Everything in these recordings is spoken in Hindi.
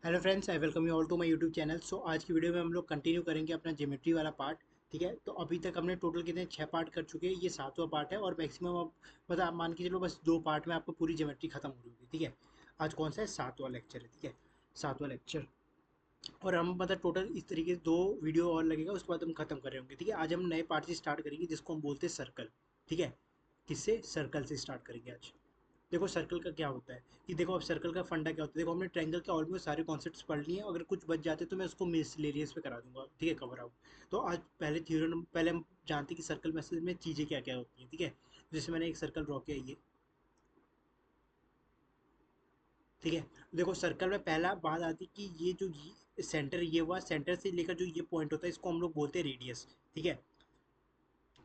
Hello friends, I welcome you all to my YouTube channel. So आज की वीडियो में हम लोग कंटिन्यू करेंगे अपना ज्योमेट्री वाला पार्ट। ठीक है, तो अभी तक हमने टोटल कितने 6 पार्ट कर चुके हैं। ये 7वां पार्ट है और मैक्सिमम अब मतलब आप मान के चलो बस 2 पार्ट में आपको पूरी ज्योमेट्री खत्म हो रही होगी। ठीक है, आज कौन सा है? 7वां लेक्चर है। ठीक है, 7वां लेक्चर। और हम मतलब टोटल इस तरीके से 2 वीडियो और लगेगा, उसके बाद हम खत्म कर रहे होंगे। ठीक है, आज हम नए पार्ट से स्टार्ट करेंगे जिसको हम बोलते हैं सर्कल। ठीक है, किससे? सर्कल से स्टार्ट करेंगे आज। देखो सर्कल का क्या होता है कि देखो अब सर्कल का फंडा क्या होता है। देखो हमने ट्रायंगल के ऑलमोस्ट सारे कॉन्सेप्ट्स पढ़ लिए हैं। अगर कुछ बच जाते तो मैं उसको मिसलेनियस पे करा दूंगा। ठीक है, कवर आउट। तो आज पहले थ्योरम पहले हम जानते हैं कि सर्कल मैसेज में चीज़ें क्या क्या होती हैं। ठीक है, जैसे मैंने एक सर्कल ड्रॉ किया ये। ठीक है, देखो सर्कल में पहला बात आती है कि ये जो सेंटर ये हुआ, सेंटर से लेकर जो ये पॉइंट होता है इसको हम लोग बोलते हैं रेडियस। ठीक है,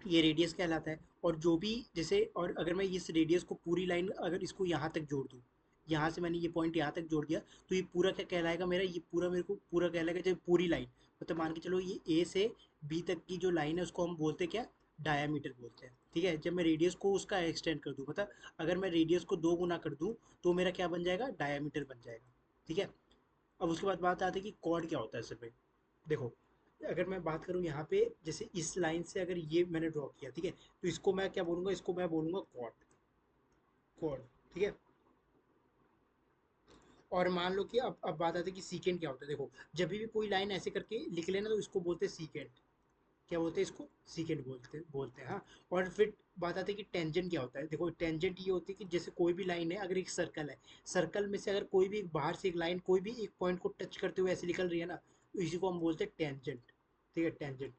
ये रेडियस कहलाता है। और जो भी जैसे और अगर मैं इस रेडियस को पूरी लाइन अगर इसको यहाँ तक जोड़ दूँ, यहाँ से मैंने ये पॉइंट यहाँ तक जोड़ दिया, तो ये पूरा क्या कहलाएगा मेरा? ये पूरा मेरे को पूरा कहलाएगा जब पूरी लाइन मतलब मान के चलो ये ए से बी तक की जो लाइन है उसको हम बोलते हैं क्या? डायामीटर बोलते हैं। ठीक है, जब मैं रेडियस को उसका एक्सटेंड कर दूँ मतलब अगर मैं रेडियस को 2 गुना कर दूँ तो मेरा क्या बन जाएगा? डायामीटर बन जाएगा। ठीक है, अब उसके बाद बात आती है कि कॉर्ड क्या होता है असल में। देखो अगर मैं बात करूँ यहाँ पे जैसे इस लाइन से अगर ये मैंने ड्रॉ किया, ठीक है, तो इसको मैं क्या बोलूँगा? इसको मैं बोलूँगा कॉर्ड। कॉर्ड। ठीक है, और मान लो कि अब बात आती है कि सीकेंट क्या होता है। देखो जब भी कोई लाइन ऐसे करके लिख लेना तो इसको बोलते हैं सीकेंट। क्या बोलते हैं इसको? सीकेंट बोलते हैं हाँ। और फिर बात आती है कि टेंजेंट क्या होता है। देखो टेंजेंट ये होती है कि जैसे कोई भी लाइन है, अगर एक सर्कल है, सर्कल में से अगर कोई भी एक बाहर से एक लाइन कोई भी एक पॉइंट को टच करते हुए ऐसे निकल रही है ना, तो इसी को हम बोलते हैं टेंजेंट। ठीक है, टेंजेंट।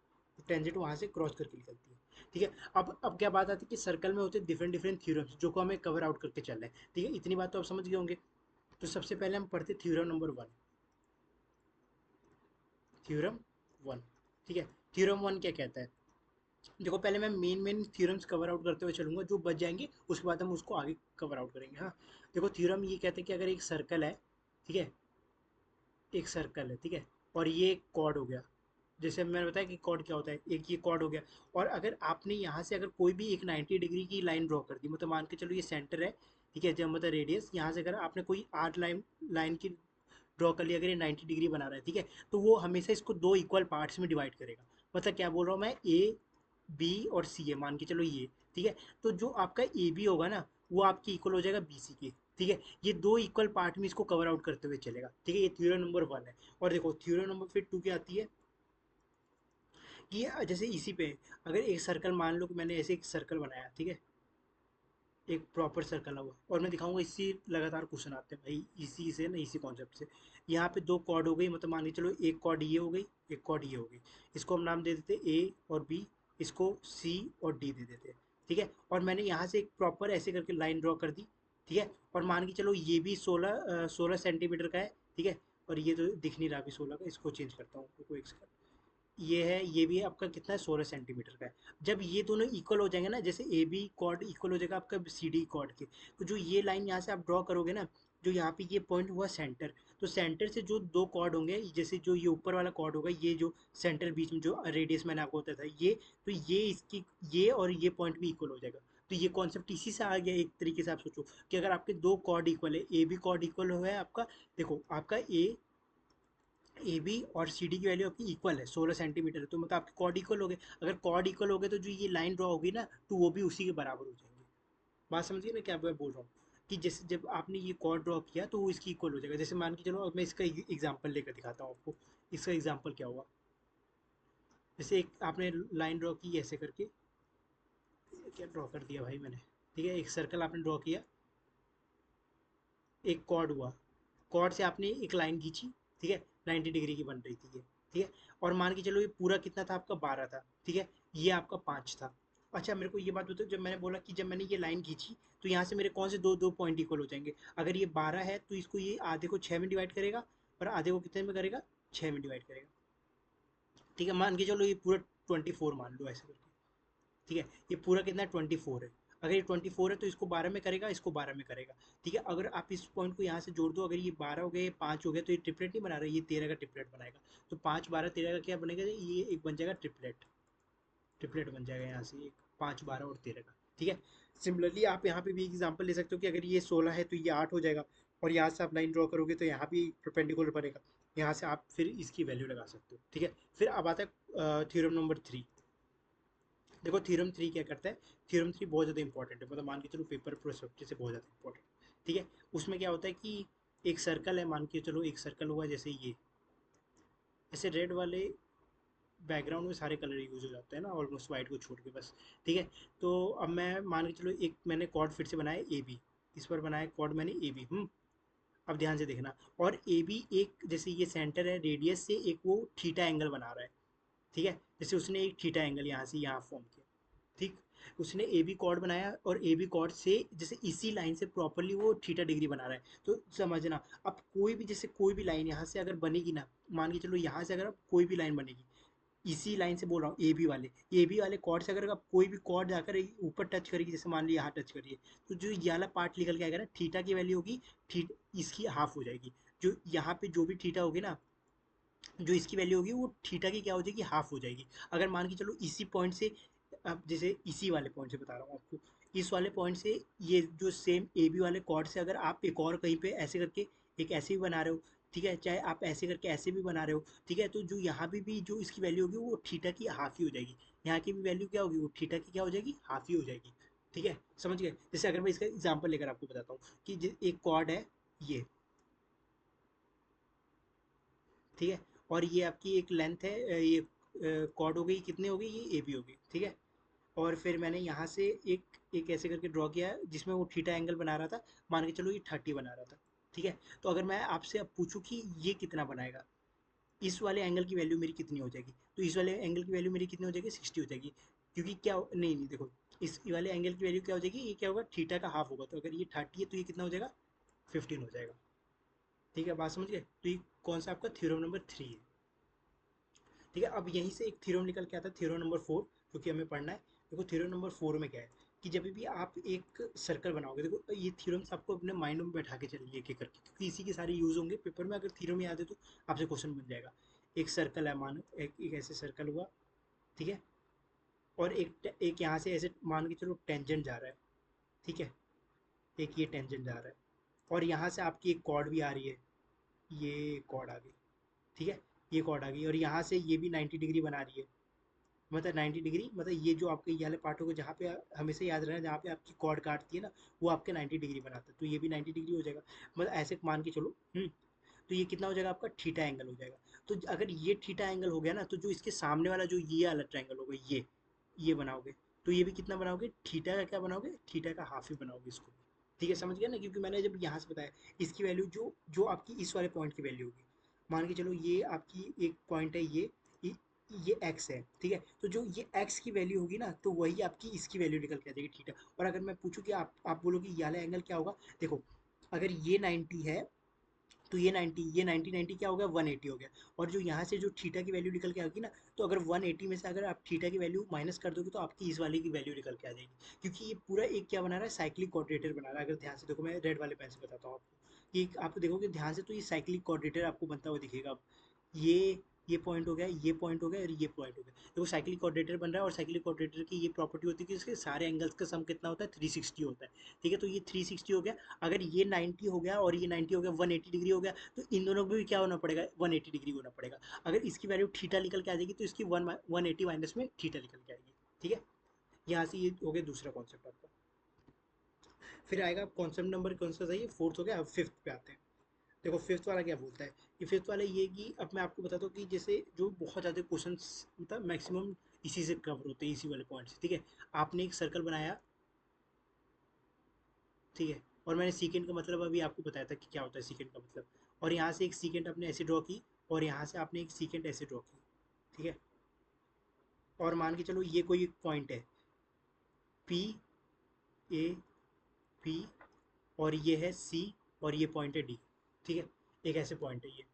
टेंजेंट वहाँ से क्रॉस करके निकलती है। ठीक है, अब क्या बात आती है कि सर्कल में होते हैं डिफरेंट डिफरेंट थ्योरम्स जो को हमें कवर आउट करके चल रहे हैं। ठीक है, इतनी बात तो आप समझ गए होंगे। तो सबसे पहले हम पढ़ते थ्योरम नंबर 1। थ्योरम 1। ठीक है, थ्योरम 1 क्या कहता है? देखो पहले मैं main main theorems cover out करते हुए चलूंगा, जो बच जाएंगे उसके बाद हम उसको आगे कवर आउट करेंगे। हाँ, देखो थ्योरम ये कहते हैं कि अगर एक सर्कल है, ठीक है, एक सर्कल है, ठीक है, और ये एक कॉर्ड हो गया। जैसे मैंने बताया कि कॉर्ड क्या होता है, एक ये कॉर्ड हो गया। और अगर आपने यहाँ से अगर कोई भी एक 90 डिग्री की लाइन ड्रॉ कर दी, मतलब मान के चलो ये सेंटर है। ठीक है, जब मतलब रेडियस यहाँ से अगर आपने कोई 8 लाइन लाइन की ड्रॉ कर लिया, अगर ये 90 डिग्री बना रहा है, ठीक है, तो वो हमेशा इसको 2 इक्वल पार्ट्स में डिवाइड करेगा। मतलब क्या बोल रहा हूँ मैं? ए बी और सी है मान के चलो ये। ठीक है, तो जो आपका ए बी होगा ना वो आपकी इक्वल हो जाएगा बी सी के। ठीक है, ये 2 इक्वल पार्ट में इसको कवर आउट करते हुए चलेगा। ठीक है, ये थ्योरम नंबर 1 है। और देखो थ्योरम नंबर फिर 2 क्या आती है कि जैसे इसी पे अगर एक सर्कल मान लो कि मैंने ऐसे एक सर्कल बनाया, ठीक है, एक प्रॉपर सर्कल है वो, और मैं दिखाऊंगा इससे लगातार क्वेश्चन आते हैं भाई इसी से ना, इसी कॉन्सेप्ट से। यहाँ पे 2 कॉर्ड हो गई, मतलब मान के चलो एक कॉर्ड ये हो गई, एक कॉर्ड ये हो गई। इसको हम नाम दे देते ए और बी, इसको सी और डी दे देते हैं। ठीक है, और मैंने यहाँ से एक प्रॉपर ऐसे करके लाइन ड्रॉ कर दी। ठीक है, और मान के चलो ये भी 16 16 सेंटीमीटर का है। ठीक है, और ये तो दिख नहीं रहा अभी 16 का, इसको चेंज करता हूँ, रुको एक सेकंड। ये है, ये भी आपका कितना है? 16 सेंटीमीटर का है। जब ये दोनों इक्वल हो जाएंगे ना, जैसे ए बी कॉर्ड इक्वल हो जाएगा आपका सी डी कॉर्ड के, तो जो ये लाइन यहाँ से आप ड्रॉ करोगे ना, जो यहाँ पे ये पॉइंट हुआ सेंटर, तो सेंटर से जो 2 कॉर्ड होंगे, जैसे जो ये ऊपर वाला कॉर्ड होगा, ये जो सेंटर बीच में जो रेडियस मैंने आपको बताया था ये, तो ये इसकी ये और ये पॉइंट भी इक्वल हो जाएगा। तो ये कॉन्सेप्ट इसी से आ गया। एक तरीके से आप सोचो कि अगर आपके 2 कॉर्ड इक्वल है, ए बी कॉर्ड इक्वल हुआ है आपका, देखो आपका ए बी और सी डी की वैल्यू आपकी इक्वल है, 16 सेंटीमीटर, तो मतलब आपके कॉर्ड इक्वल हो गए। अगर कॉर्ड इक्वल हो गए तो जो ये लाइन ड्रॉ होगी ना, तो वो भी उसी के बराबर हो जाएंगे। बात समझिए ना क्या मैं बोल रहा हूँ? कि जैसे जब आपने ये कॉर्ड ड्रॉ किया तो वो इसकी इक्वल हो जाएगा। जैसे मान के चलो अब मैं इसका एग्जाम्पल लेकर दिखाता हूँ आपको। इसका एग्जाम्पल क्या हुआ? जैसे एक आपने लाइन ड्रॉ की ऐसे करके, क्या ड्रॉ कर दिया भाई मैंने? ठीक है, एक सर्कल आपने ड्रॉ किया, एक कॉर्ड हुआ, कॉर्ड से आपने एक लाइन खींची। ठीक है, 90 डिग्री की बन रही थी ये। ठीक है, और मान के चलो ये पूरा कितना था आपका? 12 था। ठीक है, ये आपका 5 था। अच्छा मेरे को ये बात बताओ, जब मैंने बोला कि जब मैंने ये लाइन खींची तो यहाँ से मेरे कौन से दो दो पॉइंट इक्वल हो जाएंगे? अगर ये 12 है तो इसको ये आधे को 6 में डिवाइड करेगा, और आधे को कितने में करेगा? 6 में डिवाइड करेगा। ठीक है, मान के चलो ये पूरा 24 मान लो ऐसे करके। ठीक है, ये पूरा कितना? 24 है। अगर ये 24 है तो इसको 12 में करेगा, इसको 12 में करेगा। ठीक है, अगर आप इस पॉइंट को यहाँ से जोड़ दो, अगर ये 12 हो गया, ये 5 हो गया, तो ये ट्रिपलेट नहीं बना रहा, ये 13 का ट्रिपलेट बनाएगा। तो 5 12 13 का क्या बनेगा? ये एक बन जाएगा ट्रिपलेट। ट्रिपलेट बन जाएगा यहाँ से एक, 5 12 और 13 का। ठीक है। सिमिलरली आप यहाँ पे भी एग्जांपल ले सकते हो कि अगर ये 16 है तो ये 8 हो जाएगा, और यहाँ से आप लाइन ड्रॉ करोगे तो यहाँ भी परपेंडिकुलर बनेगा, यहाँ से आप फिर इसकी वैल्यू लगा सकते हो। ठीक है। फिर अब आता है थ्योरम नंबर 3। देखो थ्योरम 3 क्या करता है, थ्योरम 3 बहुत ज़्यादा इंपॉर्टेंट है, मतलब मान के चलो पेपर प्रोस्पेक्टिव से बहुत ज़्यादा इंपॉर्टेंट। ठीक है। उसमें क्या होता है कि एक सर्कल है, मान के चलो एक सर्कल हुआ जैसे ये, ऐसे रेड वाले बैकग्राउंड में सारे कलर यूज़ हो जाते हैं ना ऑलमोस्ट, वाइट को छोड़ के बस। ठीक है। तो अब मैं मान के चलो एक मैंने कॉर्ड फिर से बनाया ए बी, इस पर बनाया कॉर्ड मैंने ए बी। अब ध्यान से देखना, और ए बी एक जैसे ये सेंटर है रेडियस से एक वो थीटा एंगल बना रहा है। ठीक है। जैसे उसने एक थीटा एंगल यहाँ से यहाँ फॉर्म किया। ठीक। उसने ए बी कॉर्ड बनाया और ए बी कॉर्ड से जैसे इसी लाइन से प्रॉपरली वो थीटा डिग्री बना रहा है, तो समझना। अब कोई भी जैसे कोई भी लाइन यहाँ से अगर बनेगी ना, मान के चलो यहाँ से अगर अब कोई भी लाइन बनेगी, इसी लाइन से बोल रहा हूँ ए बी वाले कॉर्ड से अगर आप कोई भी कॉर्ड जाकर ऊपर टच करेगी, जैसे मान लिया यहाँ टच करिए, तो जो ये वाला पार्ट निकल के आएगा ना, थीटा की वैल्यू होगी थीट इसकी हाफ हो जाएगी। जो यहाँ पे जो भी थीटा होगी ना, जो इसकी वैल्यू होगी वो थीटा की क्या हो जाएगी, हाफ हो जाएगी। अगर मान के चलो इसी पॉइंट से, अब जैसे इसी वाले पॉइंट से बता रहा हूँ आपको, इस वाले पॉइंट से ये जो सेम ए बी वाले कॉर्ड से अगर आप एक और कहीं पे ऐसे करके एक ऐसे भी बना रहे हो, ठीक है, चाहे आप ऐसे करके ऐसे भी बना रहे हो, ठीक है, तो जो यहाँ भी जो इसकी वैल्यू होगी वो थीटा की हाफ ही हो जाएगी। यहाँ की भी वैल्यू क्या होगी, वो थीटा की क्या हो जाएगी, हाफ ही हो जाएगी। ठीक है, समझ गए। जैसे अगर मैं इसका एग्जाम्पल लेकर आपको बताता हूँ कि एक कॉर्ड है ये, ठीक है, और ये आपकी एक लेंथ है, ये कॉर्ड हो गई, कितनी हो गई, ये ए बी हो गई। ठीक है। और फिर मैंने यहाँ से एक एक ऐसे करके ड्रॉ किया जिसमें वो थीटा एंगल बना रहा था, मान के चलो ये 30 बना रहा था। ठीक है। तो अगर मैं आपसे अब पूछूं कि ये कितना बनाएगा, इस वाले एंगल की वैल्यू मेरी कितनी हो जाएगी, तो इस वाले एंगल की वैल्यू मेरी कितनी हो जाएगी, 60 हो जाएगी। क्योंकि क्या नहीं नहीं देखो, इस वाले एंगल की वैल्यू क्या हो जाएगी, ये क्या होगा, थीटा का हाफ होगा, तो अगर ये 30 है तो ये कितना हो जाएगा, 15 हो जाएगा। ठीक है, बात समझ गए। तो ये कौन सा आपका थ्योरम नंबर 3 है। ठीक है। अब यहीं से एक थ्योरम निकल के आता है, थ्योरम नंबर 4, जो कि हमें पढ़ना है। देखो थ्योरम नंबर 4 में क्या है कि जब भी आप एक सर्कल बनाओगे, देखो ये थ्योरम्स आपको अपने माइंड में बैठा के चलिए एक एक करके, क्योंकि इसी के सारे यूज होंगे पेपर में। अगर थ्योरम याद है तो आपसे क्वेश्चन बन जाएगा। एक सर्कल है, मानो एक ऐसे सर्कल हुआ, ठीक है, और एक यहाँ से ऐसे मान के चलो टेंजेंट जा रहा है। ठीक है। एक ये टेंजेंट जा रहा है, और यहाँ से आपकी एक कॉर्ड भी आ रही है, ये कॉर्ड आ गई। ठीक है। ये कॉर्ड आ गई, और यहाँ से ये भी 90 डिग्री बना रही है, मतलब 90 डिग्री, मतलब ये जो आपके ये वाले पार्ट होगा जहाँ पे हमेशा याद रखना, जहाँ पे आपकी कॉर्ड काटती है ना, वो आपके 90 डिग्री बनाता है, तो ये भी 90 डिग्री हो जाएगा। मतलब ऐसे मान के चलो। तो ये कितना हो जाएगा आपका, थीटा एंगल हो जाएगा। तो अगर ये थीटा एंगल हो गया ना, तो जो इसके सामने वाला जो ये वाला ट्रायंगल होगा, ये बनाओगे, तो ये भी कितना बनाओगे, थीटा का क्या बनाओगे, थीटा का हाफ ही बनाओगे इसको। ठीक है, समझ गया ना, क्योंकि मैंने जब यहाँ से बताया इसकी वैल्यू जो जो आपकी इस वाले पॉइंट की वैल्यू होगी, मान के चलो ये आपकी एक पॉइंट है, ये ये एक्स है। ठीक है। तो जो ये एक्स की वैल्यू होगी ना, तो वही आपकी इसकी वैल्यू निकल के आ जाएगी। ठीक है। और अगर मैं पूछूं कि आप बोलोगे ये वाला एंगल क्या होगा, देखो अगर ये 90 है तो ये 90, ये 90 क्या हो गया, 180 हो गया। और जो यहाँ से जो थीटा की वैल्यू निकल के आएगी ना, तो अगर 180 में से अगर आप थीटा की वैल्यू माइनस कर दोगे तो आपकी इस वाले की वैल्यू निकल के आ जाएगी। क्योंकि ये पूरा एक क्या बना रहा है, साइक्लिक क्वाड्रेटर बना रहा है। अगर ध्यान से देखो, मैं रेड वाले पेन से बताता हूँ आपको कि आप देखोगे ध्यान से तो ये साइक्लिक क्वाड्रेटर आपको बनता हुआ दिखेगा। अब ये ये पॉइंट हो गया, ये पॉइंट हो गया, और ये पॉइंट हो गया। देखो साइक्लिक क्वाड्रेटर बन रहा है, और साइक्लिक क्वाड्रेटर की ये प्रॉपर्टी होती है कि इसके सारे एंगल्स का सम कितना होता है, 360 होता है। ठीक है। तो ये 360 हो गया। अगर ये 90 हो गया और ये 90 हो गया, 180 डिग्री हो गया, तो इन दोनों को भी क्या होना पड़ेगा, 180 डिग्री होना पड़ेगा। अगर इसकी वैल्यू थीटा निकल के आ जाएगी तो इसकी 180 माइनस में थीटा निकल के आएगी। ठीक है। यहाँ से ये हो गया दूसरा कॉन्सेप्ट आपका। फिर आएगा कॉन्सेप्ट नंबर कौन सा था, ये फोर्थ हो गया। अब फिफ्थ पे आते हैं। देखो फिफ्थ वाला क्या बोलता है, कि फिफ्थ वाला ये कि अब मैं आपको बताता हूँ कि जैसे जो बहुत ज़्यादा क्वेश्चन, मतलब मैक्सिमम इसी से कवर होते हैं, इसी वाले पॉइंट से। ठीक है। आपने एक सर्कल बनाया, ठीक है, और मैंने सीकेंट का मतलब अभी आपको बताया था कि क्या होता है सीकेंट का मतलब। और यहाँ से एक सीकेंट आपने ऐसे ड्रॉ की, और यहाँ से आपने एक सीकेंट ऐसे ड्रॉ की। ठीक है। और मान के चलो ये कोई एक पॉइंट है, पी ए पी, और ये है सी, और ये पॉइंट है डी। ठीक है। एक ऐसे पॉइंट है ये,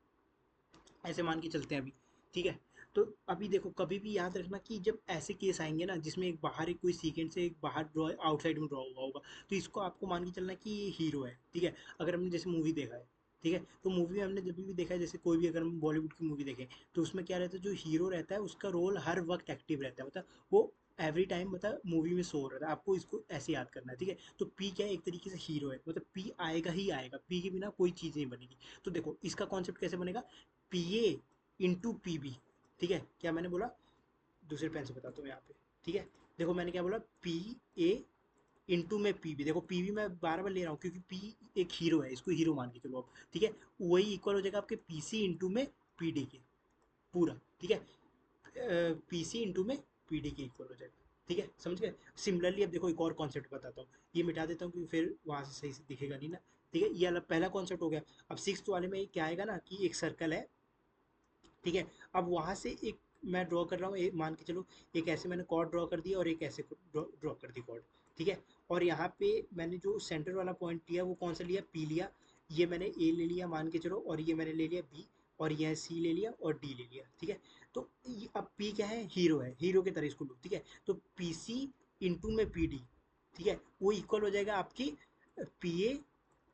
ऐसे मान के चलते हैं अभी। ठीक है। तो अभी देखो कभी भी याद रखना कि जब ऐसे केस आएंगे ना जिसमें एक बाहर एक कोई सीकेंड से एक बाहर ड्रॉ आउटसाइड में ड्रॉ हुआ होगा, तो इसको आपको मान के चलना कि ये हीरो है। ठीक है। अगर हमने जैसे मूवी देखा है, ठीक है, तो मूवी में हमने जब भी देखा है, जैसे कोई भी अगर हम बॉलीवुड की मूवी देखें, तो उसमें क्या रहता है, जो हीरो रहता है उसका रोल हर वक्त एक्टिव रहता है, मतलब वो एवरी टाइम मतलब मूवी में शो हो रहा था, आपको इसको ऐसे याद करना है, ठीक है। तो पी क्या है, एक तरीके से हीरो है, मतलब पी आएगा ही आएगा, पी के बिना कोई चीज़ नहीं बनेगी। तो देखो इसका कॉन्सेप्ट कैसे बनेगा, P A into P B, ठीक है। क्या मैंने बोला, दूसरे पेन से बताता हूँ यहाँ पे, ठीक है। देखो मैंने क्या बोला, पी ए इंटू में पी बी, देखो पी बी मैं बार बार ले रहा हूँ क्योंकि पी एक हीरो है, इसको हीरो मान के चलो अब, ठीक है। वही इक्वल हो जाएगा आपके पी सी इंटू में पी डी के, पूरा, ठीक है। पी सी इंटू में पी डी के इक्वल हो जाएगा, ठीक है, समझ गए। सिमिलरली अब देखो एक और कॉन्सेप्ट बताता हूँ, ये मिटा देता हूँ क्योंकि फिर वहाँ से सही से दिखेगा नहीं ना, ठीक है। ये अलग पहला कॉन्सेप्ट हो गया। अब सिक्स वाले में क्या आएगा ना कि एक सर्कल है, ठीक है। अब वहाँ से एक मैं ड्रॉ कर रहा हूँ, मान के चलो एक ऐसे मैंने कॉर्ड ड्रॉ कर दिया और एक ऐसे ड्रॉ कर दी कॉर्ड, ठीक है। और यहाँ पे मैंने जो सेंटर वाला पॉइंट लिया वो कौन सा लिया, पी लिया। ये मैंने ए ले लिया मान के चलो, और ये मैंने ले लिया बी, और यह सी ले लिया और डी ले लिया, ठीक है। तो अब पी क्या है, हीरो है, हीरो की तरह इसको लो, ठीक है। तो पी सी इंटू में पी डी, ठीक है, वो इक्वल हो जाएगा आपकी पी ए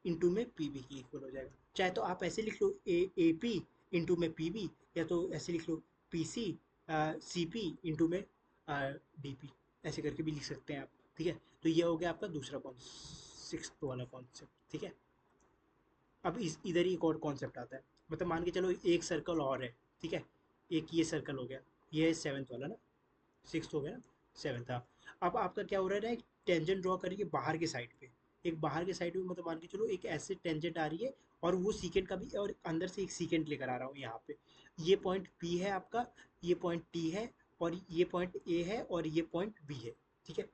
इंटू में पी बी की इक्वल हो जाएगा। चाहे तो आप ऐसे लिख लो ए पी इंटू में पी बी, या तो ऐसे लिख लो P C C P into में डी पी, ऐसे करके भी लिख सकते हैं आप, ठीक है। तो ये हो गया आपका दूसरा सिक्स वाला कॉन्सेप्ट, ठीक है। अब इस इधर ही एक और कॉन्सेप्ट आता है, मतलब मान के चलो एक सर्कल और है, ठीक है। एक ये सर्कल हो गया, ये है सेवन्थ वाला ना, सिक्स हो गया ना, सेवन्थ। हाँ, अब आपका क्या हो रहा है ना, एक टेंजेंट ड्रॉ करिए बाहर के साइड पे, एक बाहर के साइड पे, मतलब मान के चलो एक ऐसे टेंजेंट आ रही है, और वो सीकेंट का भी, और अंदर से एक सीकेंट लेकर आ रहा हूँ यहाँ पे। ये पॉइंट पी है आपका, ये पॉइंट टी है, और ये पॉइंट ए है, और ये पॉइंट बी है, ठीक है।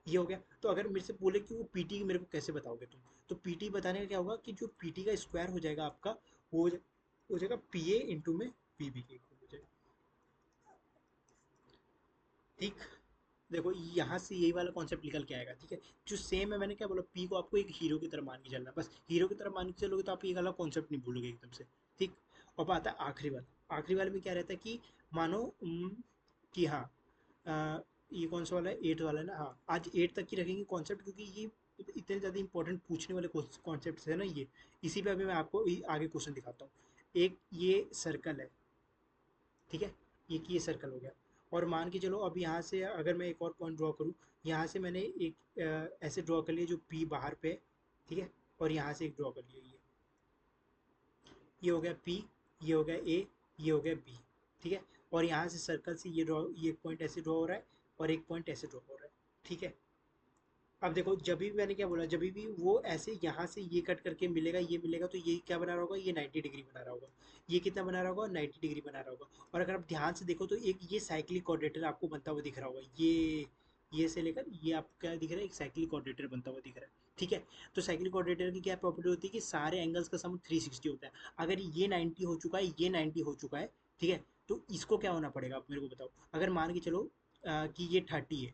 ये हो गया। तो अगर मेरे से बोले कि वो पीटी मेरे को कैसे बताओगे तुम, तो पीटी बताने का क्या होगा कि जो पीटी का स्क्वायर हो जाएगा आपका, वो हो जाएगा पी ए इंटू में पी बी के इक्वल हो जाएगा, ठीक। देखो यहाँ से यही वाला कॉन्सेप्ट निकल के आएगा, ठीक है। जो सेम है, मैंने क्या बोला, पी को आपको एक हीरो की तरह मान के चलना, बस हीरो की तरह मान के चलोगे तो आप ये वाला कॉन्सेप्ट नहीं भूलोगे एकदम से, ठीक। अब आता है आखिरी वाला, आखिरी वाले में क्या रहता है कि मानो कि हाँ, अ, ये कौन सा वाला है, एट वाला है ना, हाँ आज एट तक की रखेंगे कॉन्सेप्ट, क्योंकि ये इतने ज़्यादा इंपॉर्टेंट पूछने वाले कॉन्सेप्ट है ना ये। इसी पे अभी मैं आपको आगे क्वेश्चन दिखाता हूँ। एक ये सर्कल है, ठीक है, एक ये सर्कल हो गया। और मान के चलो अब यहाँ से अगर मैं एक और पॉइंट ड्रॉ करूँ, यहाँ से मैंने एक ऐसे ड्रॉ कर लिया जो पी बाहर पे है, ठीक है। और यहाँ से एक ड्रॉ कर लिया, ये हो गया पी, ये हो गया ए, ये हो गया बी, ठीक है। और यहाँ से सर्कल से ये एक पॉइंट ऐसे ड्रॉ हो रहा है, और एक पॉइंट ऐसे ड्रॉ हो रहा है, ठीक है। अब देखो जब भी मैंने क्या बोला, जब भी वो ऐसे यहाँ से ये कट करके मिलेगा, ये मिलेगा, तो ये क्या बना रहा होगा, ये 90 डिग्री बना रहा होगा। ये कितना बना रहा होगा, 90 डिग्री बना रहा होगा। और अगर आप ध्यान से देखो तो एक ये साइक्लिक कोऑर्डिनेटर आपको बनता हुआ दिख रहा होगा, ये से लेकर ये आपको क्या दिख रहा है, एक साइक्लिक कोऑर्डिनेटर बनता हुआ दिख रहा है, ठीक है। तो साइक्लिक कोऑर्डिनेटर की क्या प्रॉपर्टी होती है कि सारे एंगल्स का सम 360 होता है। अगर ये 90 हो चुका है, ये 90 हो चुका है, ठीक है। तो इसको क्या होना पड़ेगा, आप मेरे को बताओ। अगर मान के चलो कि ये 30 है,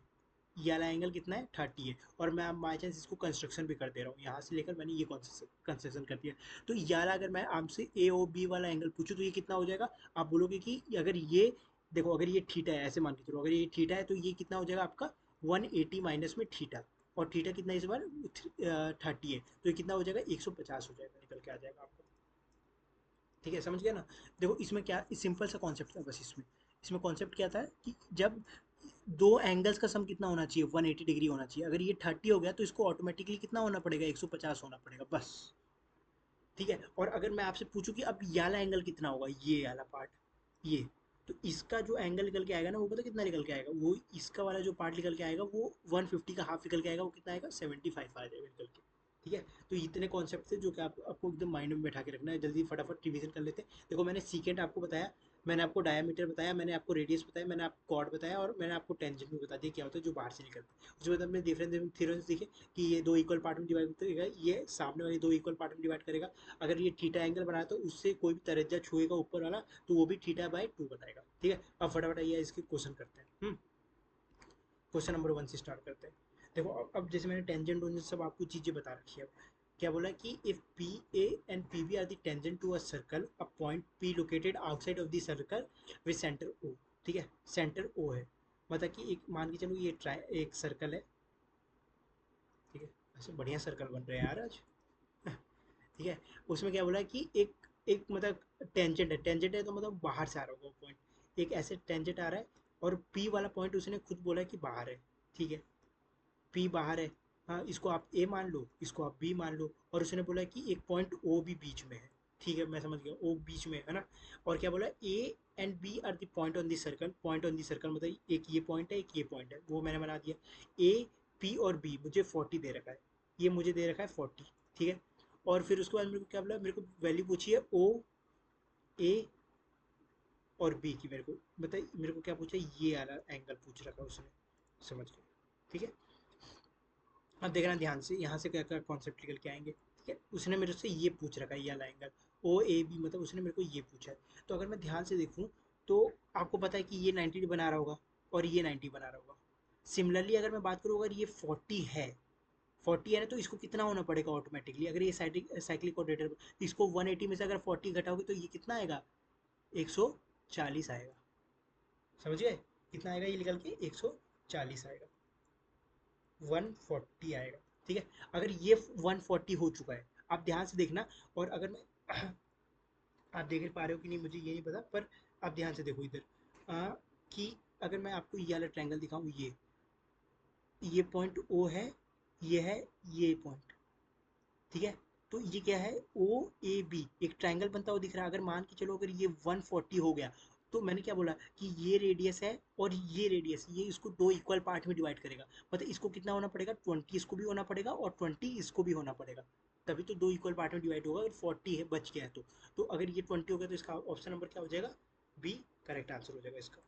ये वाला एंगल कितना है, 30 है, और मैं बाई चांस इसको कंस्ट्रक्शन भी कर दे रहा हूँ, यहाँ से लेकर मैंने ये कंस्ट्रक्शन कर दिया। तो ये वाला अगर मैं आपसे ए ओ बी वाला एंगल पूछूँ तो ये कितना हो जाएगा, आप बोलोगे कि अगर ये, देखो अगर ये थीटा है, ऐसे मान के चलो अगर ये थीटा है, तो ये कितना हो जाएगा आपका 180 माइनस में थीटा, और थीटा कितना इस बार 30 है, तो ये कितना हो जाएगा 150 हो जाएगा, निकल के आ जाएगा आपको, ठीक है, समझ गया ना। देखो इसमें क्या सिंपल सा कॉन्सेप्ट था बस, इसमें इसमें कॉन्सेप्ट क्या था कि जब दो एंगल्स का सम कितना होना चाहिए, 180 डिग्री होना चाहिए। अगर ये 30 हो गया तो इसको ऑटोमेटिकली कितना होना पड़ेगा, 150 होना पड़ेगा बस, ठीक है। और अगर मैं आपसे पूछूं कि अब ये वाला एंगल कितना होगा, ये वाला पार्ट, ये, तो इसका जो एंगल निकल के आएगा ना, वो पता कितना निकल के आएगा, वो इसका वाला जो पार्ट निकल के आएगा वो 150 का हाफ निकल के आएगा, वो कितना आएगा 75 आ जाएगा निकल के, ठीक है। तो इतने कॉन्सेप्ट थे जो कि आपको एकदम माइंड में बैठा के रखना है, जल्दी फटाफट रिवीजन कर लेते हैं। देखो मैंने सीकेंट आपको बताया, मैंने आपको डायमीटर बताया, मैंने आपको रेडियस बताया, मैंने आपको कॉर्ड बताया, और मैंने आपको टेंजेंट भी बता दिया क्या होता है जो बाहर से निकलता है। उसके बाद हमने डिफरेंट थ्योरम्स देखे कि ये दो इक्वल पार्ट में डिवाइड करेगा, ये सामने वाली दो इक्वल पार्ट में डिवाइड करेगा। अगर ये थीटा एंगल बनाया तो उससे कोई भी तरज्जा छुएगा ऊपर वाला, तो वो भी थीटा बाई 2 बताएगा, ठीक है। अब फटाफट आइए इसके क्वेश्चन करते हैं। क्वेश्चन नंबर 1 से स्टार्ट करते हैं। देखो अब जैसे मैंने टेंजेंट वेंजेंट सब आपको चीज़ें बता रखी है। क्या बोला कि if P A and P B are the tangent to a circle, a point P located outside of the circle with centre O, ठीक है, सेंटर ओ है। मतलब कि एक मान के चलो ये एक सर्कल है, ठीक है। ऐसे बढ़िया सर्कल बन रहे हैं यार आज, ठीक है। उसमें क्या बोला है कि एक एक मतलब टेंजेंट है, टेंजेंट है तो मतलब बाहर से आ रहा होगा पॉइंट, एक ऐसे टेंजेंट आ रहा है, और पी वाला पॉइंट उसने खुद बोला है कि बाहर है, ठीक है, पी बाहर है। हाँ, इसको आप ए मान लो, इसको आप बी मान लो, और उसने बोला कि एक पॉइंट ओ भी बीच में है, ठीक है, मैं समझ गया, ओ बीच में है ना। और क्या बोला, A and B are the point on the circle, point on the circle मतलब एक ये पॉइंट है, एक ये पॉइंट है, वो मैंने बना दिया। ए, पी और बी मुझे 40 दे रखा है, ये मुझे दे रखा है 40, ठीक है। और फिर उसके बाद मेरे को क्या बोला, मेरे को वैल्यू पूछी है ओ, ए और बी की, मेरे को बताइए मेरे को क्या पूछा है, ये वाला एंगल पूछ रखा है उसने, समझ गए, ठीक है। अब देखना ध्यान से, यहाँ से क्या क्या कॉन्सेप्ट निकल के आएंगे, ठीक है। उसने मेरे से ये पूछ रखा है, ये वाला एंगल ओ ए बी, मतलब उसने मेरे को ये पूछा है। तो अगर मैं ध्यान से देखूँ तो आपको पता है कि ये 90 बना रहा होगा और ये 90 बना रहा होगा। सिमिलरली अगर मैं बात करूँ, अगर ये 40 है, 40 है ना, तो इसको कितना होना पड़ेगा ऑटोमेटिकली, अगर ये साइक्लिक कोऑर्डिनेटर, इसको 180 में से अगर 40 घटाओगे तो ये कितना आएगा, 140 आएगा, समझ गए, कितना आएगा ये निकल के, 140 आएगा, 140 आएगा, ठीक है। अगर ये 140 हो चुका है, आप ध्यान से देखना। और अगर मैं आप देख पा रहे हो कि नहीं मुझे ये नहीं पता, पर आप ध्यान से देखो इधर, कि अगर मैं आपको ये वाला ट्रायंगल दिखाऊं, ये पॉइंट ओ है ये पॉइंट, ठीक है। तो ये क्या है, ओ ए बी, एक ट्रायंगल बनता हुआ दिख रहा है। अगर मान के चलो अगर ये 140 हो गया, तो मैंने क्या बोला कि ये रेडियस है और ये रेडियस, ये इसको दो इक्वल पार्ट में डिवाइड करेगा, मतलब इसको कितना होना पड़ेगा, 20 इसको भी होना पड़ेगा और 20 इसको भी होना पड़ेगा, तभी तो दो इक्वल पार्ट में डिवाइड होगा। अगर 40 है बच गया है तो अगर ये 20 हो गया तो इसका ऑप्शन नंबर क्या हो जाएगा, बी करेक्ट आंसर हो जाएगा इसका,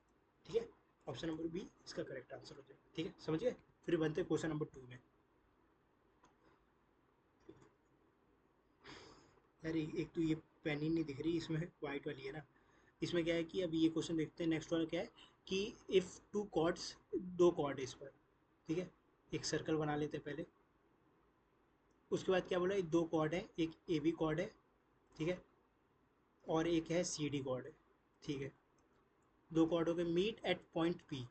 ठीक है। ऑप्शन नंबर बी इसका करेक्ट आंसर हो जाएगा, ठीक है, समझ गए। फिर बनते हैं क्वेश्चन नंबर 2 में। यार एक तो ये पेन ही नहीं दिख रही इसमें, वाइट वाली है ना। इसमें क्या है कि अभी ये क्वेश्चन देखते हैं, नेक्स्ट वाला क्या है कि इफ़ टू कॉर्ड्स, दो कॉर्ड है इस पर, ठीक है। एक सर्कल बना लेते हैं पहले, उसके बाद क्या बोला, एक दो कॉर्ड है, एक ए बी कॉर्ड है, ठीक है, और एक है सी डी कॉर्ड है, ठीक है। दो कॉर्डों के मीट एट पॉइंट पी,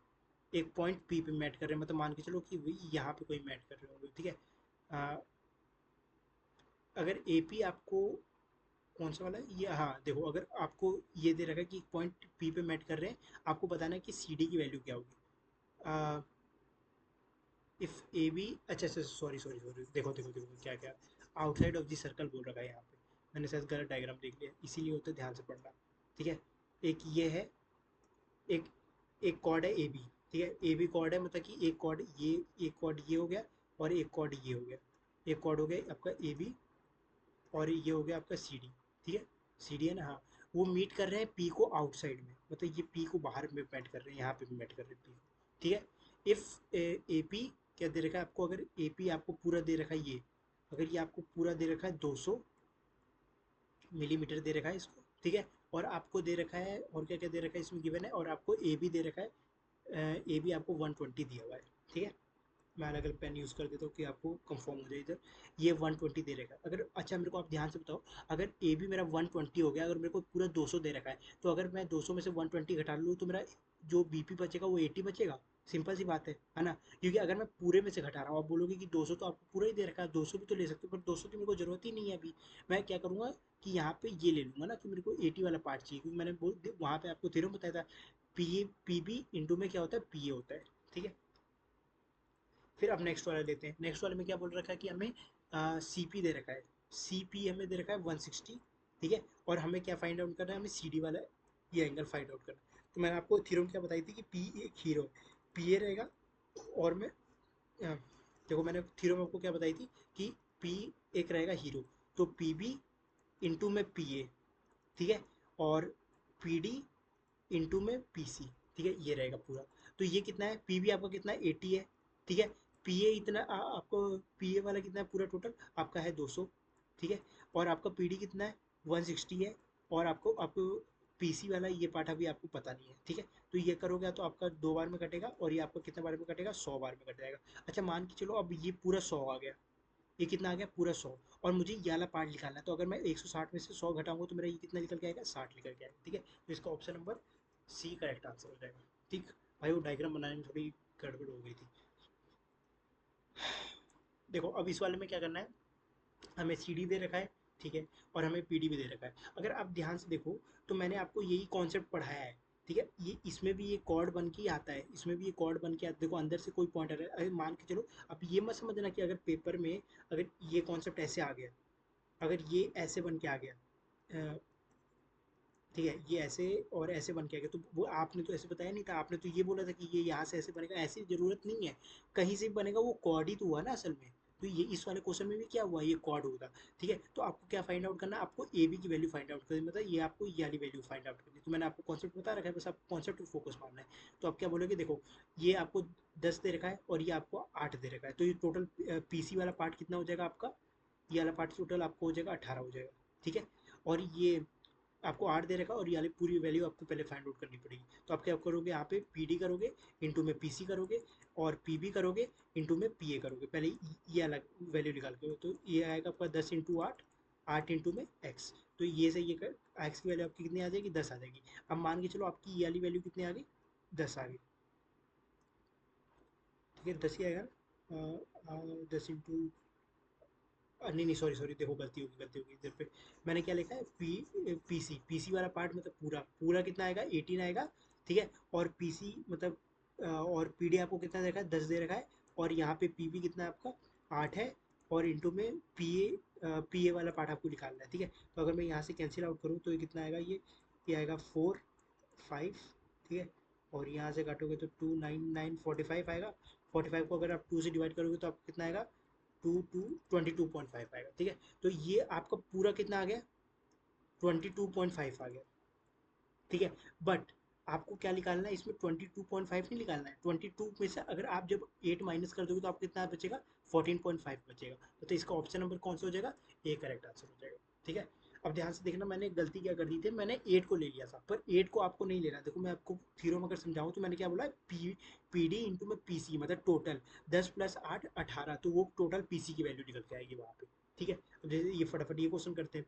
एक पॉइंट पी पे मैट कर रहे हैं, मतलब मान के चलो कि वही यहाँ पे कोई मैट कर रहे होंगे, ठीक है। अगर ए पी आपको, कौन सा वाला है ये, हाँ देखो, अगर आपको ये दे रखा है कि पॉइंट पी पे मैट कर रहे हैं, आपको बताना है कि सी डी की वैल्यू क्या होगी। इफ़ ए बी, अच्छा अच्छा, सॉरी सॉरी सॉरी, देखो देखो देखो क्या क्या, आउटसाइड ऑफ द सर्कल बोल रखा है यहाँ पे, मैंने शायद गलत डायग्राम देख लिया, इसीलिए होता है, ध्यान से पढ़ना, ठीक है। एक ये है, एक एक कॉर्ड है ए बी, ठीक है, ए बी कॉर्ड है, मतलब कि एक कॉर्ड ये, एक कॉर्ड ये हो गया और एक कॉर्ड ये हो गया, एक कॉर्ड हो गया आपका ए बी और ये हो गया आपका सी डी, ठीक है, सी डी है ना, हाँ। वो मीट कर रहे हैं पी को आउटसाइड में, मतलब ये पी को बाहर में मैट कर रहे हैं, यहाँ पे भी मैट कर रहे हैं पी को, ठीक है। इफ़ ए पी क्या दे रखा है आपको, अगर ए पी आपको पूरा दे रखा है ये, अगर ये आपको पूरा दे रखा है 200 मिलीमीटर दे रखा है इसको, ठीक है। और आपको दे रखा है, और क्या क्या दे रखा है इसमें गिवन है, और आपको ए बी दे रखा है, ए बी आपको 120 दिया हुआ है, ठीक है। मैं अलग अलग पेन यूज़ कर देता हूँ कि आपको कंफर्म हो जाए इधर। ये 120 दे रखा है, अगर अच्छा मेरे को आप ध्यान से बताओ, अगर ए बी मेरा 120 हो गया, अगर मेरे को पूरा 200 दे रखा है, तो अगर मैं 200 में से 120 घटा लूँ तो मेरा जो बी पी बचेगा वो 80 बचेगा, सिंपल सी बात है ना। क्योंकि अगर मैं पूरे में से घटा रहा हूँ, आप बोलोगे कि 200 तो आपको पूरा ही दे रखा है, 200 भी तो ले सकते हो, पर 200 की मेरे को ज़रूरत ही नहीं है अभी। मैं क्या करूँगा कि यहाँ पे ये ले लूँगा ना, कि मेरे को 80 वाला पार्ट चाहिए, क्योंकि मैंने वहाँ पे आपको थ्योरम बताया था, पी बी इंटू में क्या होता है, पी ए होता है, ठीक है। फिर अब नेक्स्ट वाला लेते हैं, नेक्स्ट वाले में क्या बोल रखा है कि हमें सी पी दे रखा है, सी पी हमें दे रखा है 160, ठीक है। और हमें क्या फाइंड आउट करना है, हमें सी डी वाला ये एंगल फाइंड आउट करना है। तो मैंने आपको थ्योरम क्या बताई थी कि पी एक हीरो, पी ए रहेगा, और मैं देखो मैंने थ्योरम आपको क्या बताई थी कि पी एक रहेगा हीरो, तो पी बी इंटू में पी ए, ठीक है, और पी डी इंटू में पी सी, ठीक है, ये रहेगा पूरा। तो ये कितना है, पी बी आपका कितना है, 80 है, ठीक है। पी ए इतना आपको पी ए वाला कितना है पूरा टोटल आपका है 200, ठीक है। और आपका पी डी कितना है, 160 है। और आपको आपको पी सी वाला ये पार्ट अभी आपको पता नहीं है, ठीक है। तो ये करोगे तो आपका 2 बार में कटेगा, और ये आपका कितने बार में कटेगा, 100 बार में कट जाएगा। अच्छा मान के चलो अब ये पूरा 100 आ गया, ये कितना आ गया पूरा 100, और मुझे ये वाला पार्ट निकालना है, तो अगर मैं 160 में से 100 घटाऊंगा तो मेरा ये कितना निकल के आएगा, 60 निकल के आएगा, ठीक है। तो इसका option number C correct answer हो जाएगा, ठीक। भाई वो डायग्राम बनाने में थोड़ी गड़बड़ हो गई थी। देखो अब इस वाले में क्या करना है, हमें सी डी दे रखा है, ठीक है, और हमें पी डी भी दे रखा है। अगर आप ध्यान से देखो तो मैंने आपको यही कॉन्सेप्ट पढ़ाया है, ठीक है, ये इसमें भी ये कॉर्ड बन के ही आता है, इसमें भी ये कॉर्ड बन के आता है। देखो अंदर से कोई पॉइंट आ रहा है, अगर मान के चलो, अब ये मत समझना कि अगर पेपर में अगर ये कॉन्सेप्ट ऐसे आ गया, अगर ये ऐसे बन के आ गया, ठीक है, ये ऐसे और ऐसे बन के आ गया, तो वो आपने तो ऐसे बताया नहीं था, आपने तो ये बोला था कि ये यहाँ से ऐसे बनेगा, ऐसी जरूरत नहीं है, कहीं से भी बनेगा, वो कॉर्ड ही तो हुआ ना असल में। तो ये इस वाले क्वेश्चन में भी क्या हुआ, ये कॉर्ड होगा। ठीक है, तो आपको क्या फाइंड आउट करना है, आपको ए बी की वैल्यू फाइंड आउट करनी, मतलब ये आपको ये वाली वैल्यू फाइंड आउट करनी है। तो मैंने आपको कॉन्सेप्ट बता रखा है, बस आपको कॉन्सेप्ट पे फोकस मारना है। तो आप क्या बोलोगे, देखो ये आपको 10 दे रखा है और ये आपको 8 दे रखा है, तो ये टोटल पीसी वाला पार्ट कितना हो जाएगा आपका, ये वाला पार्ट टोटल आपको हो जाएगा 18 हो जाएगा। ठीक है, और ये आपको 8 दे रखा है और ये वाली पूरी वैल्यू आपको पहले फाइंड आउट करनी पड़ेगी। तो आप क्या करोगे, यहाँ पे पी डी करोगे, इंटू में पी सी करोगे, और पी बी करोगे, इंटू में पी ए करोगे, पहले ये अलग वैल्यू निकाल के। तो ये आएगा आपका 10 इंटू 8, 8 इंटू में एक्स, तो ये से ये कर एक्स की वैल्यू आपकी कितनी आ जाएगी, 10 आ जाएगी। अब मान के चलो आपकी ये वाली वैल्यू कितनी आ गई, 10 आ गई। ठीक है, 10 ही आएगा ना, 10 इंटू, नहीं नहीं, सॉरी सॉरी, देखो गलती होगी इधर पे। मैंने क्या लिखा है, पी सी वाला पार्ट मतलब पूरा पूरा कितना आएगा, 18 आएगा। ठीक है, और पी सी मतलब और पी डी आपको कितना दे रखा है, 10 दे रखा है, और यहाँ पे पी बी कितना है आपका, 8 है, और इंटू में पी ए वाला पार्ट आपको निकालना है। ठीक है, तो अगर मैं यहाँ से कैंसिल आउट करूँ तो ये कितना आएगा, ये आएगा 4 5। ठीक है, और यहाँ से काटोगे तो 2 9 9 45 आएगा। 45 को अगर आप 2 से डिवाइड करोगे तो आपको कितना आएगा, 22.5 आएगा। ठीक है, तो ये आपका पूरा कितना आ गया, 22.5 आ गया। ठीक है, बट आपको क्या निकालना है इसमें, 22.5 नहीं निकालना है, 22 में से अगर आप जब 8 माइनस कर दोगे तो आपको कितना बचेगा, 14.5 बचेगा। तो इसका ऑप्शन नंबर कौन सा हो जाएगा, ए करेक्ट आंसर हो जाएगा। ठीक है, अब ध्यान से देखना, मैंने गलती क्या कर दी थी, मैंने 8 को ले लिया था, पर 8 को आपको नहीं लेना। देखो मैं आपको थ्योरम अगर समझाऊं तो मैंने क्या बोला, पी डी इंटू में पी सी, मतलब टोटल 10 प्लस 8 18, तो वो टोटल पी सी की वैल्यू निकल के आएगी वहाँ पे। ठीक है, अब जैसे ये फटाफट ये क्वेश्चन करते हैं,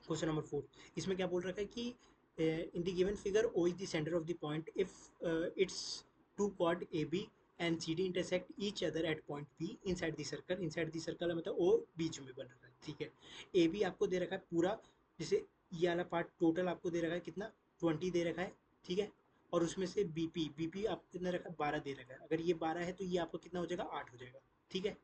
क्वेश्चन नंबर 4। इसमें क्या बोल रखा है कि in the given figure O is the centre of the point if it's two quad A B and C D intersect each other at point B inside the circle मतलब ओ बीच में बन रखा है। ठीक है, ए बी आपको दे रखा है पूरा, जैसे ये वाला पार्ट टोटल आपको दे रखा है कितना, 20 दे रखा है। ठीक है, और उसमें से बी पी आपको कितना रखा है, 12 दे रखा है। अगर ये 12 है तो ये आपको कितना हो जाएगा, 8 हो जाएगा। ठीक है,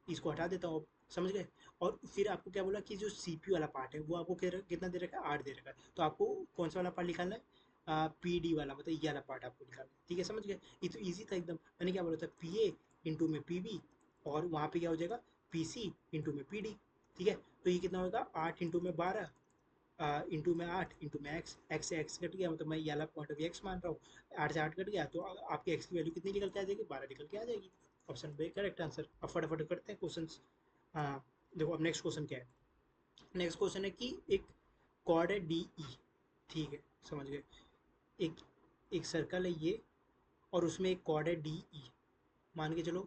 इसको हटा देता हूँ, समझ गए। और फिर आपको क्या बोला कि जो सीपी वाला पार्ट है वो आपको कितना दे रखा है, 8 दे रखा है, तो आपको कौन सा वाला पार्ट निकालना है, पी डी वाला, मतलब ये वाला पार्ट आपको निकालना है। ठीक है, समझ गए, ये तो ईजी था एकदम। मैंने क्या बोला था, पी ए इंटू में पी बी, और वहाँ पे क्या हो जाएगा, पी सी इंटू में पी डी। ठीक है, तो ये कितना होगा, 8 इंटू में 12, इंटू में 8 इंटू में एक्स, एक्स से एक्स कट गया, मतलब मैं ये वाला पॉइंट ऑफ व्यू एक्स मान रहा हूँ, 8 से 8 कट गया, तो आपकी एक्स की वैल्यू कितनी निकल के आ जाएगी, 12 निकल के आ जाएगी। Option B correct answer. अब फटाफट करते हैं क्वेश्चन। हाँ, देखो अब नेक्स्ट क्वेश्चन क्या है, नेक्स्ट क्वेश्चन है कि एक कॉर्ड है डी ई। ठीक है, समझ गए, एक एक सर्कल है ये, और उसमें एक कॉर्ड है डी ई, मान के चलो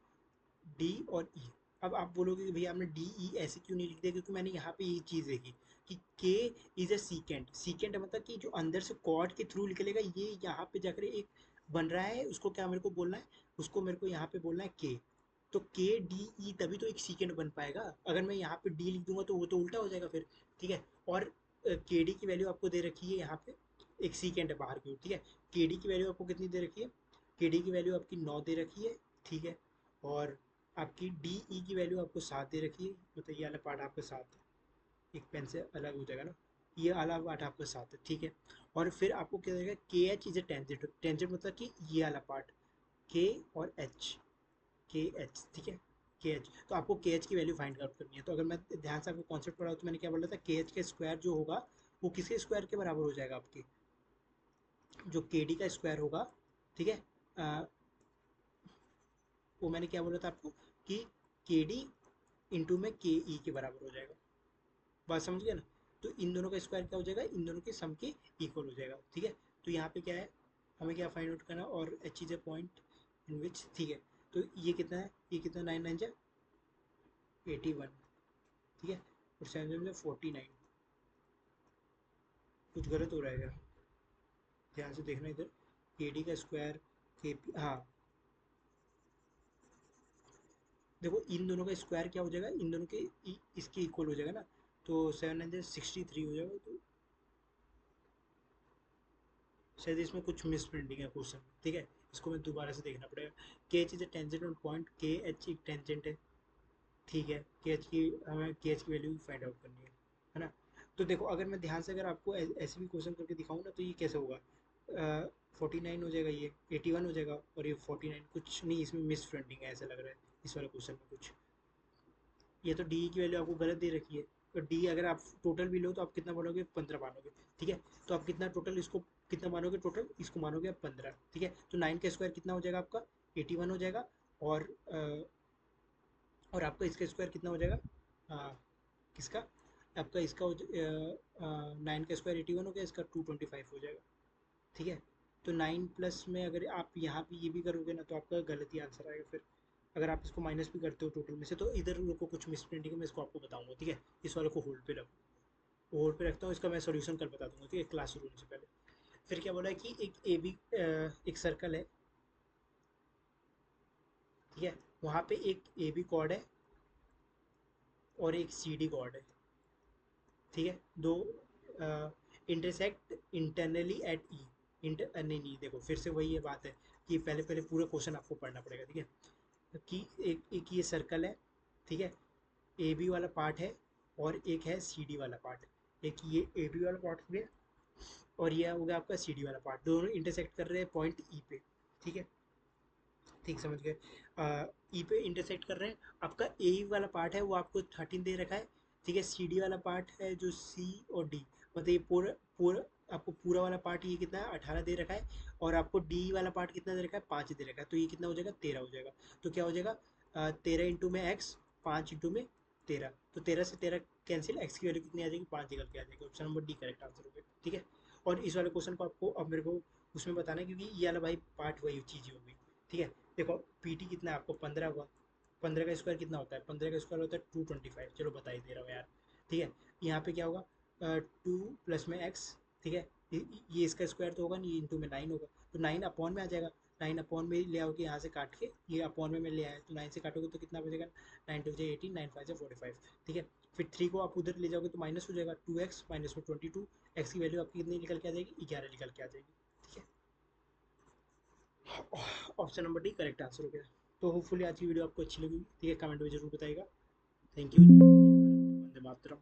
डी और ई। अब आप बोलोगे कि भैया आपने डी ई ऐसे क्यों नहीं लिख दिया, क्योंकि मैंने यहाँ पे ये चीज़ देखी कि के इज ए सीकेंट, सीकेंट मतलब कि जो अंदर से कॉर्ड के थ्रू निकलेगा, ये यहाँ पे जाकर एक बन रहा है, उसको क्या मेरे को बोलना है, उसको मेरे को यहाँ पे बोलना है के। तो के डी ई तभी तो एक सीकेंड बन पाएगा, अगर मैं यहाँ पे डी लिख दूंगा तो वो तो उल्टा हो जाएगा फिर। ठीक है, और के डी की वैल्यू आपको दे रखी है यहाँ पे, एक सीकेंड है बाहर की ओर। ठीक है, के डी की वैल्यू आपको कितनी दे रखी है, के डी की वैल्यू आपकी 9 दे रखी है। ठीक है, और आपकी डी ई की वैल्यू आपको 7 दे रखी है, मतलब ये वाला पार्ट आपका 7 है, एक पेन से अलग हो जाएगा ना, ये वाला पार्ट आपका 7 है। ठीक है, और फिर आपको क्या देगा, के H is A tangent, tangent मतलब कि ये वाला पार्ट, के और एच, के एच। ठीक है, के एच, तो आपको के एच की वैल्यू फाइंड आउट करनी है। तो अगर मैं ध्यान से आपको कॉन्सेप्ट पढ़ा तो मैंने क्या बोला था, के एच का स्क्वायर जो होगा वो किसके स्क्वायर के बराबर हो जाएगा, आपके जो के डी का स्क्वायर होगा। ठीक है, वो मैंने क्या बोला था आपको कि के डी इंटू में के ई के बराबर हो जाएगा, बात समझ गया ना। तो इन दोनों का स्क्वायर क्या हो जाएगा, इन दोनों के सम के इक्वल हो जाएगा। ठीक है, तो यहाँ पे क्या है, हमें क्या फाइंड आउट करना, और H is a point in which. ठीक है, तो ये कितना है, ये कितना, 9 9 जा 81। ठीक है, और 7 49, कुछ गलत हो रहा है क्या, ध्यान से देखना इधर, के डी का स्क्वायर, के पी, हाँ, देखो इन दोनों का स्क्वायर क्या हो जाएगा, इन दोनों के इसके इक्वल हो जाएगा ना, तो 763 हो जाएगा, तो शायद इसमें कुछ मिस प्रिंटिंग है क्वेश्चन, ठीक है, इसको मैं दोबारा से देखना पड़ेगा। के H is a tangent on point, के एच एक टेंजेंट है, ठीक है, के एच की हमें के एच की वैल्यू फाइंड आउट करनी है ना। तो देखो अगर मैं ध्यान से अगर आपको ऐसे भी क्वेश्चन करके दिखाऊँ ना, तो ये कैसे होगा, 49 हो जाएगा, ये 81 हो जाएगा, और ये 49, कुछ नहीं इसमें मिस प्रिंटिंग है ऐसा लग रहा है इस वाले क्वेश्चन में कुछ। ये तो डी की वैल्यू आपको गलत दे रखी है, तो डी अगर आप टोटल भी लो तो आप कितना मानोगे, 15 मानोगे, ठीक है। तो आप कितना टोटल इसको कितना मानोगे, टोटल इसको मानोगे आप 15, ठीक है। तो 9 का स्क्वायर कितना हो जाएगा आपका, 81 हो जाएगा, और और आपका इसका स्क्वायर कितना हो जाएगा, किसका, आपका इसका 9 का स्क्वायर 81 हो गया, इसका 225 हो जाएगा, ठीक है। तो 9 प्लस में अगर आप यहाँ पे ये भी करोगे ना, तो आपका गलत ही आंसर आएगा फिर, अगर आप इसको माइनस भी करते हो टोटल में से, तो इधर को कुछ मिस प्रिंटिंग है, मैं इसको आपको बताऊंगा, ठीक है। इस वाले को होल्ड पे रखो, होल्ड पे रखता हूँ, इसका मैं सॉल्यूशन कल बता दूंगा, ठीक है, क्लास शुरू होने से पहले। फिर क्या बोला है कि एक ए बी एक सर्कल है, ठीक है, वहाँ पे एक ए बी कॉर्ड है और एक सी डी कॉर्ड है, ठीक है, दो इंटरसेक्ट इंटरनली एट ई, नहीं नहीं देखो फिर से वही ये बात है कि पहले पहले पूरा क्वेश्चन आपको पढ़ना पड़ेगा, ठीक है, कि एक ये सर्कल है, ठीक है, ए बी वाला पार्ट है, और एक है सी डी वाला पार्ट, एक ये ए बी वाला पार्ट हो गया, और ये हो गया आपका सी डी वाला पार्ट, दोनों इंटरसेक्ट कर रहे हैं पॉइंट ई पे, ठीक है, ठीक समझ गए, ई पे इंटरसेक्ट कर रहे हैं, आपका ए वाला पार्ट है वो आपको 13 दे रखा है, ठीक है, सी डी वाला पार्ट है जो सी और डी, मतलब ये पूरा पूरा आपको पूरा वाला पार्ट ये कितना है, 18 दे रखा है, और आपको डी वाला पार्ट कितना दे रखा है, 5 दे रखा है, तो ये कितना हो जाएगा, 13 हो जाएगा। तो क्या हो जाएगा, 13 इंटू में एक्स, 5 इंटू में 13, तो 13 से 13 कैंसिल, एक्स की वैल्यू कितनी आ जाएगी, 5 निकल के आ जाएगी, option number D correct answer हो गया, ठीक है। और इस वाले क्वेश्चन को आपको अब मेरे को उसमें बताना है, क्योंकि ये वाला भाई पार्ट वही चीज़ ही होगी, ठीक है। देखो पीटी कितना है आपको, 15 हुआ, 15 का स्क्वायर कितना होता है, 15 का स्क्वायर होता है 225, चलो बता ही दे रहा हूँ यार, ठीक है। यहाँ पे क्या होगा, 2 प्लस में एक्स, ठीक है, ये इसका स्क्वायर तो होगा नहीं, इंटू में 9 होगा, तो 9 अपॉन में आ जाएगा, 9 अपॉन में ले आओगे यहाँ से काट के, ये अपॉन में ले आया, तो 9 से काटोगे तो कितना बचेगा, 9 टू से 18, 9 5 से 45, ठीक है। फिर 3 को आप उधर ले जाओगे तो माइनस हो जाएगा, 2x माइनस में 22, एक्स की वैल्यू आपकी कितनी निकल के आ जाएगी, 11 निकल के आ जाएगी, ठीक है। Option number D correct answer हो गया। तो होपफुली आज की वीडियो आपको अच्छी लगी, ठीक है, कमेंट में जरूर बताइएगा। थैंक यू, जय हिंद, जय भारत, वंदे मातरम।